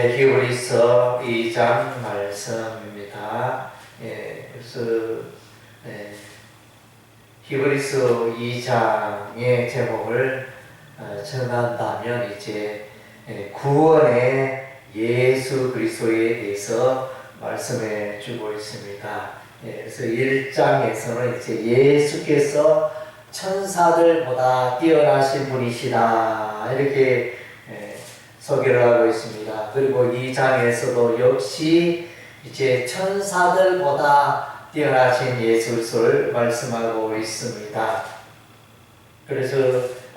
히브리서 2장 말씀입니다. 그래서 히브리서 2장의 제목을 정한다면 이제 구원의 예수 그리스도에 대해서 말씀해 주고 있습니다. 그래서 1장에서는 이제 예수께서 천사들보다 뛰어나신 분이시다 이렇게 소개를 하고 있습니다. 그리고 2장에서도 역시 이제 천사들보다 뛰어나신 예수 그리스도를 말씀하고 있습니다. 그래서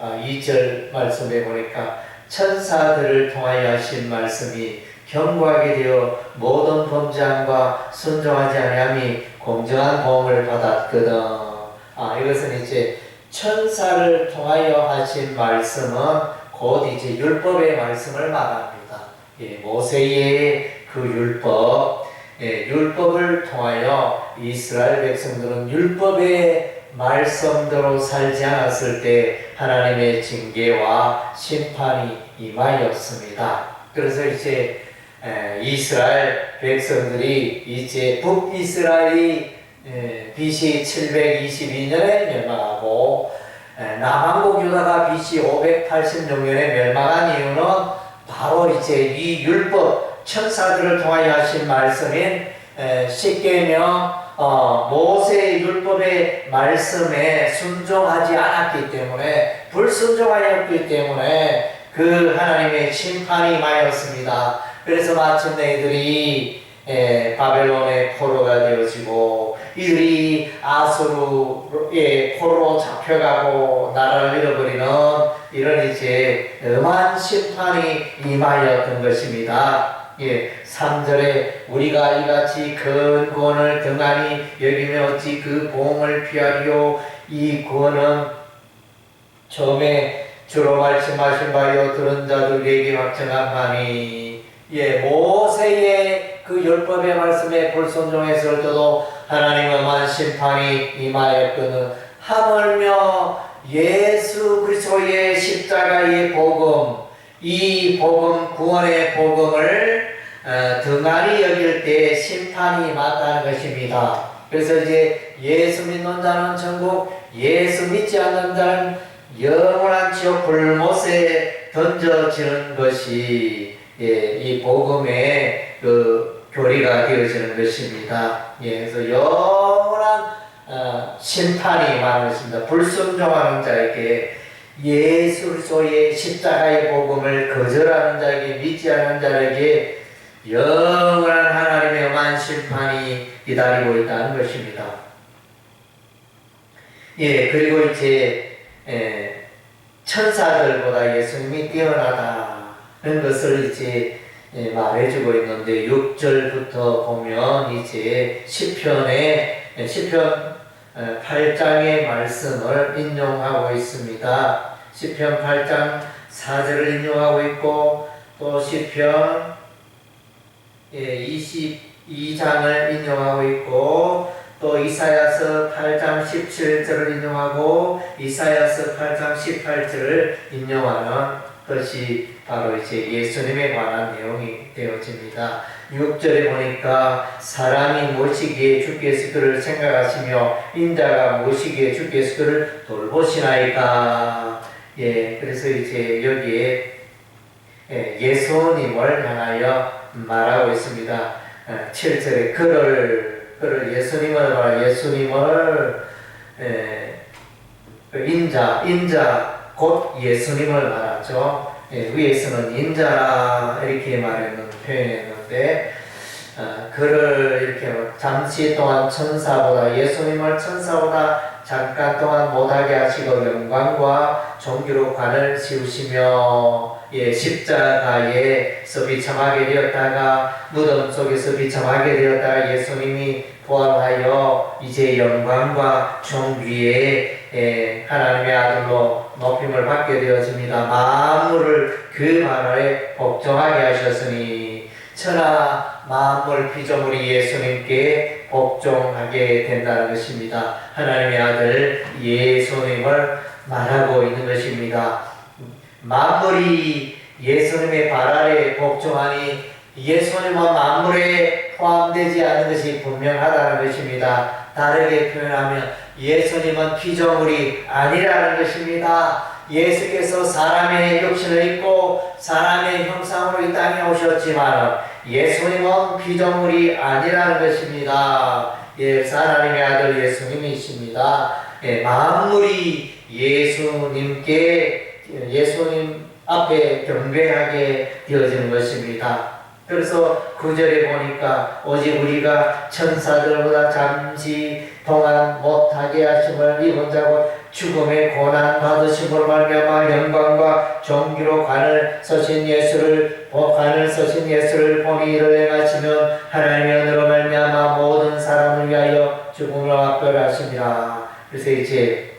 2절 말씀에 보니까 천사들을 통하여 하신 말씀이 경고하게 되어 모든 범죄함과 순종하지 아니함이 공정한 보응을 받았거든. 이것은 이제 천사를 통하여 하신 말씀은 곧 이제 율법의 말씀을 말합니다. 모세의 그 율법, 율법을 통하여 이스라엘 백성들은 율법의 말씀대로 살지 않았을 때 하나님의 징계와 심판이 임하였습니다. 그래서 이제 이스라엘 백성들이 이제 북이스라엘이 BC 722년에 멸망하고 남한국 유다가 BC 586년에 멸망한 이유는 바로 이제 이 율법 천사들을 통하여 하신 말씀인 십계명 모세의 율법의 말씀에 순종하지 않았기 때문에 불순종하였기 때문에 그 하나님의 심판이 임하였습니다. 그래서 마침내 이들이 바벨론의 포로가 되어지고 이들이 아수르의 포로로 잡혀가고 나라를 잃어버리는 이런 이제 엄한 심판이 임하였던 것입니다. 3절에 우리가 이같이 큰 구원을 등한히 여기며 어찌 그 보응을 피하리요. 이 구원은 처음에 주로 말씀하신 바요 들은 자들에게 확정한 바니 모세의 그 율법의 말씀에 불순종했을 때도 하나님의 엄한 심판이 임하였거든 하물며 예수 그리스도의 십자가의 복음, 이 복음 구원의 복음을 등한히 여길 때 심판이 임하다는 것입니다. 그래서 이제 예수 믿는 자는 천국, 예수 믿지 않는 자는 영원한 지옥 불못에 던져지는 것이 이 복음의 그 교리가 되어지는 것입니다. 그래서 영원한 심판이 임하는 것입니다. 불순종하는 자에게 예수 그리스도의 십자가의 복음을 거절하는 자에게 믿지 않는 자에게 영원한 하나님의 엄한 심판이 기다리고 있다는 것입니다. 그리고 이제 천사들보다 예수님이 뛰어나다는 것을 이제 말해주고 있는데 6절부터 보면 이제 시편 8장의 말씀을 인용하고 있습니다. 시편 8장 4절을 인용하고 있고 또 시편 22장을 인용하고 있고 또 이사야서 8장 17절을 인용하고 이사야서 8장 18절을 인용하는 것이 바로 이제 예수님에 관한 내용이 되어집니다. 6절에 보니까 사람이 무엇이기에 주께서 그를 생각하시며 인자가 무엇이기에 주께서 그를 돌보시나이까. 그래서 이제 여기에 예수님을 향하여 말하고 있습니다. 7절에 그를 예수님을 말하 예수님을 인자 곧 예수님을 말하죠. 위에서는 인자라 이렇게 표현했는데 그를 이렇게 잠시 동안 천사보다 예수님을 천사보다 잠깐 동안 못하게 하시고 영광과 존귀로 관을 씌우시며 십자가에서 비참하게 되었다가 무덤 속에서 비참하게 되었다가 예수님이 부활하여 이제 영광과 존귀에 하나님의 아들로 높임을 받게 되어집니다. 만물을 그 말에 복종하게 하셨으니 천하 만물 피조물이 예수님께 복종하게 된다는 것입니다. 하나님의 아들 예수님을 말하고 있는 것입니다. 만물이 예수님의 발 아래 복종하니 예수님은 만물에 포함되지 않은 것이 분명하다는 것입니다. 다르게 표현하면 예수님은 피조물이 아니라는 것입니다. 예수께서 사람의 육신을 입고 사람의 형상으로 이 땅에 오셨지만 예수님은 피조물이 아니라는 것입니다. 예, 하나님의 아들 예수님이십니다. 예, 만물이 예수님 앞에 경배하게 되어지는 것입니다. 그래서 9절에 보니까 오직 우리가 천사들보다 잠시 동안 못하게 하심을 입은 자고 죽음의 고난 받으심으로 말미암아 영광과 존귀로 관을 서신 예수를 보니 이를 행하시면 하나님의 은혜로 말미암아 모든 사람을 위하여 죽음을 막별하심이라. 그래서 이제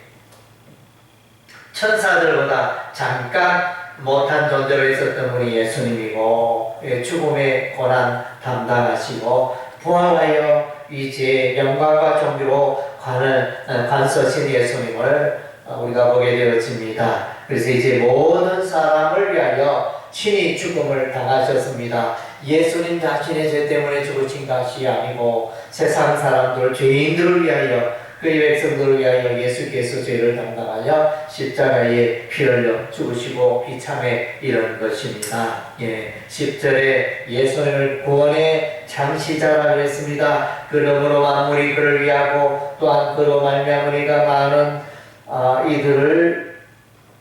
천사들보다 잠깐 못한 존재로 있었던 분이 예수님이고, 죽음의 고난 담당하시고 부활하여 이제 영광과 존귀로 관 서신 예수님을 우리가 보게 되어집니다. 그래서 이제 모든 사람을 위하여 친히 죽음을 당하셨습니다. 예수님 자신의 죄 때문에 죽으신 것이 아니고 세상 사람들, 죄인들을 위하여, 그의 백성들을 위하여 예수께서 죄를 담당하여 십자가에 피 흘려 죽으시고 비참에 이른 것입니다. 예, 10절에 예수님을 구원의 창시자라고 했습니다. 그러므로 만물이 그를 위하고 또한 그로 말미암아 우리가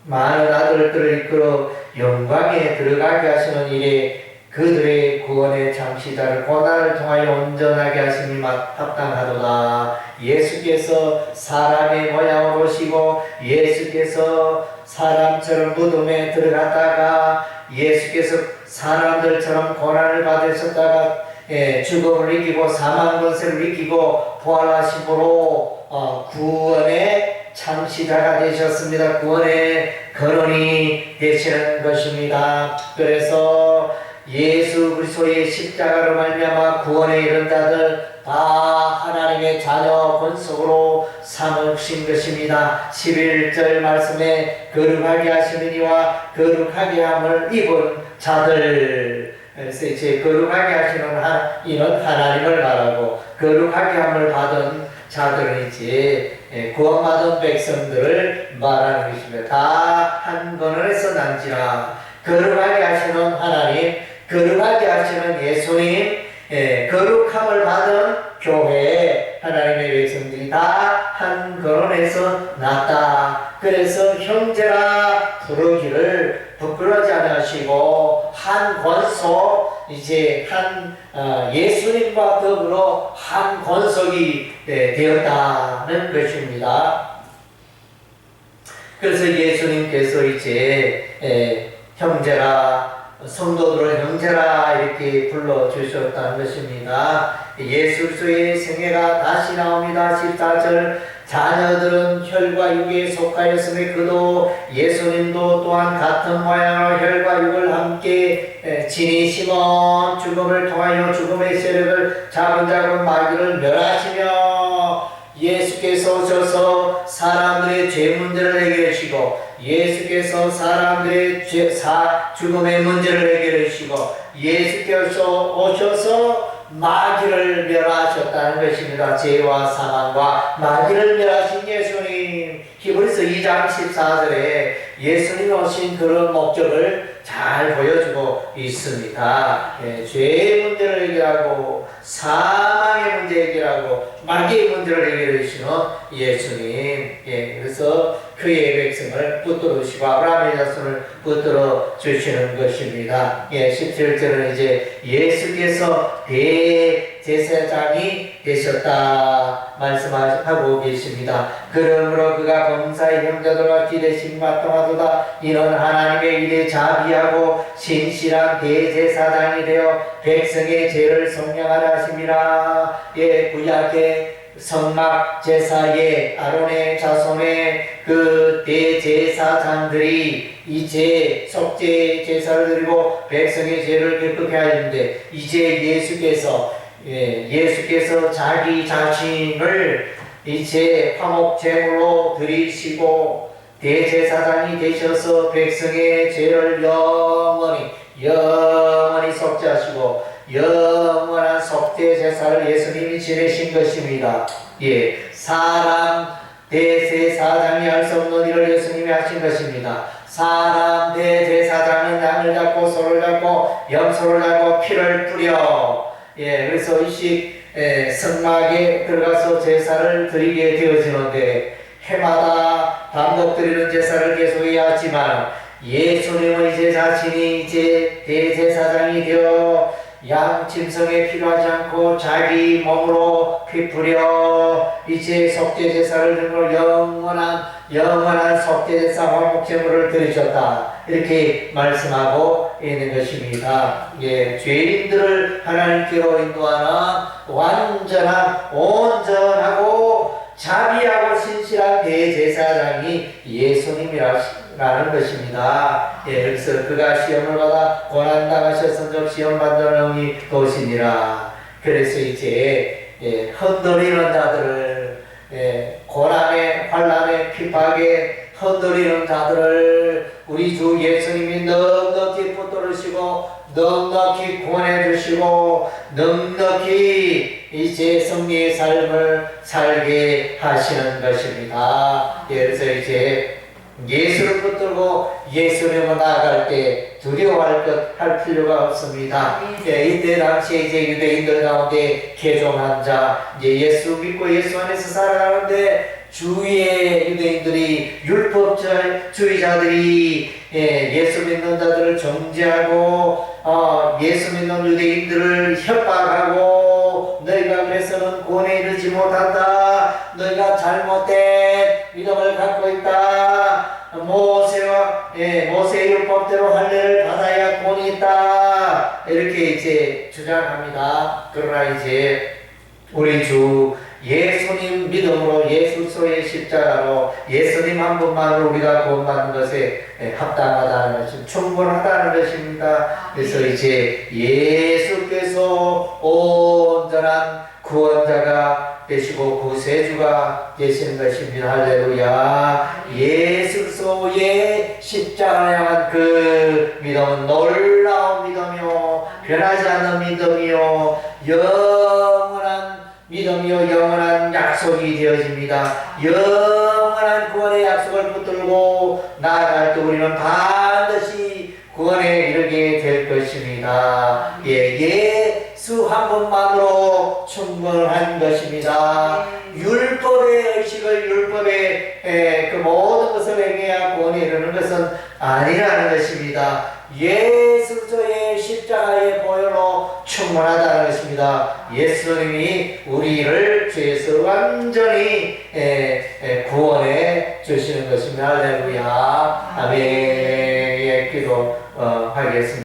많은 아들들을 이끌어 영광에 들어가게 하시는 일에 그들의 구원의 창시자를 고난을 통하여 온전하게 하심이 합당하도다. 예수께서 사람의 모양으로 오시고 예수께서 사람처럼 무덤에 들어갔다가 예수께서 사람들처럼 고난을 받으셨다가 죽음을 이기고 사망 권세를 이기고 부활하심으로 구원의 창시자가 되셨습니다. 구원의 근원이 되시는 것입니다. 그래서 예수 그리스도의 십자가로 말미암아 구원에 이른 자들 다 하나님의 자녀 권속으로 삼으신 것입니다. 11절 말씀에 거룩하게 하시는 이와 거룩하게 함을 입은 자들, 그래서 이제 거룩하게 하시는 이는 하나님을 말하고 거룩하게 함을 받은 자들은 이제 구원받은 백성들을 말하는 것입니다. 다 한 근원에서 난지라. 거룩하게 하시는 하나님, 거룩하게 하시는 예수님, 거룩함을 받은 교회, 하나님의 백성들이 다 한 근원에서 났다. 그래서 형제라 부르기를 부끄러워하지 않으시고 한 권속, 이제 예수님과 더불어 한 권속이 되었다는 것입니다. 그래서 예수님께서 이제 형제라, 성도들을 형제라 이렇게 불러주셨다는 것입니다. 예수 그리스도의 생애가 다시 나옵니다. 14절 자녀들은 혈과 육에 속하였으며 그도 예수님도 또한 같은 모양으로 혈과 육을 함께 지니시면 죽음을 통하여 죽음의 세력을 잡은 자고 마귀를 멸하시며 예수께서 오셔서 사람들의 죄 문제를 해결하시고 예수께서 사람들의 죽음의 문제를 해결하시고 예수께서 오셔서 마귀를 멸하셨다는 것입니다. 죄와 사망과 마귀를 멸하신 예수님. 히브리서 2장 14절에 예수님이 오신 그런 목적을 잘 보여주고 있습니다. 죄의 문제를 해결하고 사망의 문제 해결하고 마귀의 문제를 해결해 주시는 예수님. 그래서 그의 백성을 붙들어 주시고 아브라함의 자손을 붙들어 주시는 것입니다. 17절은 이제 예수께서 대제사장이 되셨다 말씀하고 계십니다. 그러므로 그가 범사의 형제들과 기대심이 마땅하도다. 이는 하나님의 일에 자비하고 신실한 대제사장이 되어 백성의 죄를 속량하라 하심이라. 구약의 성막 제사에 아론의 자손의 그 대제사장들이 이제 속죄 제사를 드리고 백성의 죄를 깨끗게 하였는데 이제 예수께서 자기 자신을 이제 화목제물로 드리시고 대제사장이 되셔서 백성의 죄를 영원히 속죄하시고 영원한 속죄 제사를 예수님이 지내신 것입니다. 예, 사람 대제사장이 할 수 없는 일을 예수님이 하신 것입니다. 사람 대제사장은 양을 잡고 소를 잡고 염소를 잡고 피를 뿌려, 예, 그래서 의식 성막에 들어가서 제사를 드리게 되어지는데, 해마다 반복 드리는 제사를 계속해야 하지만 예수님은 이제 자신이 이제 대제사장이 되어 양 짐승에 필요하지 않고 자기 몸으로 피 뿌려 이제 속죄 제사를 드리고 영원한 속죄 제사 화목 제물을 드리셨다, 이렇게 말씀하고 있는 것입니다. 예, 죄인들을 하나님께로 인도하는 완전한 온전하고 자비하고 신실한 대제사장이 예수님이라는 것입니다. 예, 그래서 그가 시험을 받아 고난당하셨은즉 시험받는 영이 도시니라. 그래서 이제 흔들리는 자들을, 고난에 환난에 핍박에 흔들리는 자들을 우리 주 예수님이 넉넉히 붙들으시고 넉넉히 구원해 주시고 넉넉히 이제 승리의 삶을 살게 하시는 것입니다. 그래서 이제 예수를 붙들고 예수님을 나아갈 때 두려워할 것 할 필요가 없습니다. 이때 당시에 이제 유대인들 가운데 개종한 자, 이제 예수 믿고 예수 안에서 살아가는데 주위의 유대인들이 율법주의자들이 예수 믿는 자들을 정죄하고 예수 믿는 유대인들을 협박하고, 너희가 그래서는 구원에 이르지 못한다, 너희가 잘못된 믿음을 갖고 있다, 모세의 율법대로 할례를 받아야 구원이 있다, 이렇게 이제 주장합니다. 그러나 이제 우리 주 예수님 믿음으로 예수의 십자가로 예수님 한 분만으로 우리가 구원받는 것에 합당하다는 것입니다. 충분하다는 것입니다. 그래서 이제 예수께서 온전한 구원자가 되시고 구세주가 되시는 것입니다. 할렐루야. 예수의 십자가를 향한 그 믿음은 놀라운 믿음이요, 변하지 않는 믿음이요, 영원한 믿음이요, 영원한 약속이 되어집니다. 영원한 구원의 약속을 붙들고 나아갈 때 우리는 반드시 구원에 이르게 될 것입니다. 예수 한 분만으로 충분한 것입니다. 율법의 의식을, 율법의 그 모든 것을 행해야 구원에 이르는 것은 아니라는 것입니다. 예수의 십자가의 보혈로 충분하다는 것입니다. 예수님이 우리를 죄에서 완전히 구원해 주시는 것입니다. 할렐루야. 아멘. 기도하겠습니다.